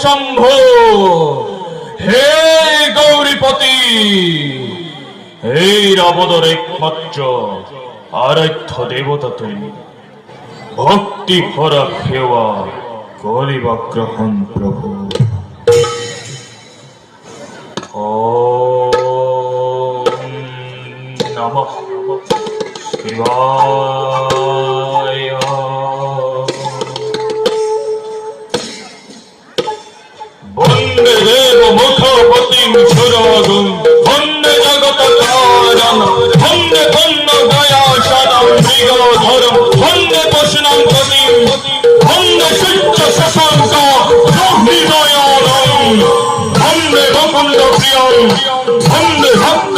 শম্ভু, হে গৌরীপতি, এই রাবণের একমাত্র আরাধ্য দেবতা তুমি, ভক্তি ভরা সেবা করিবা গ্রহণ প্রভু। ওম নমঃ শিবায়। বন্দে দেব মুখপতিং সুরগুং, বন্দে জগৎ কারণ, বন্দে ধন্য দয়াশানং মৃগধরং, বন্দে পশুনাং পতিং, বন্দে সূর্য শশাঙ্ক রোহিণীনয়নং, বন্দে বকুণ্ড প্রিয়ং, বন্দে ভক্ত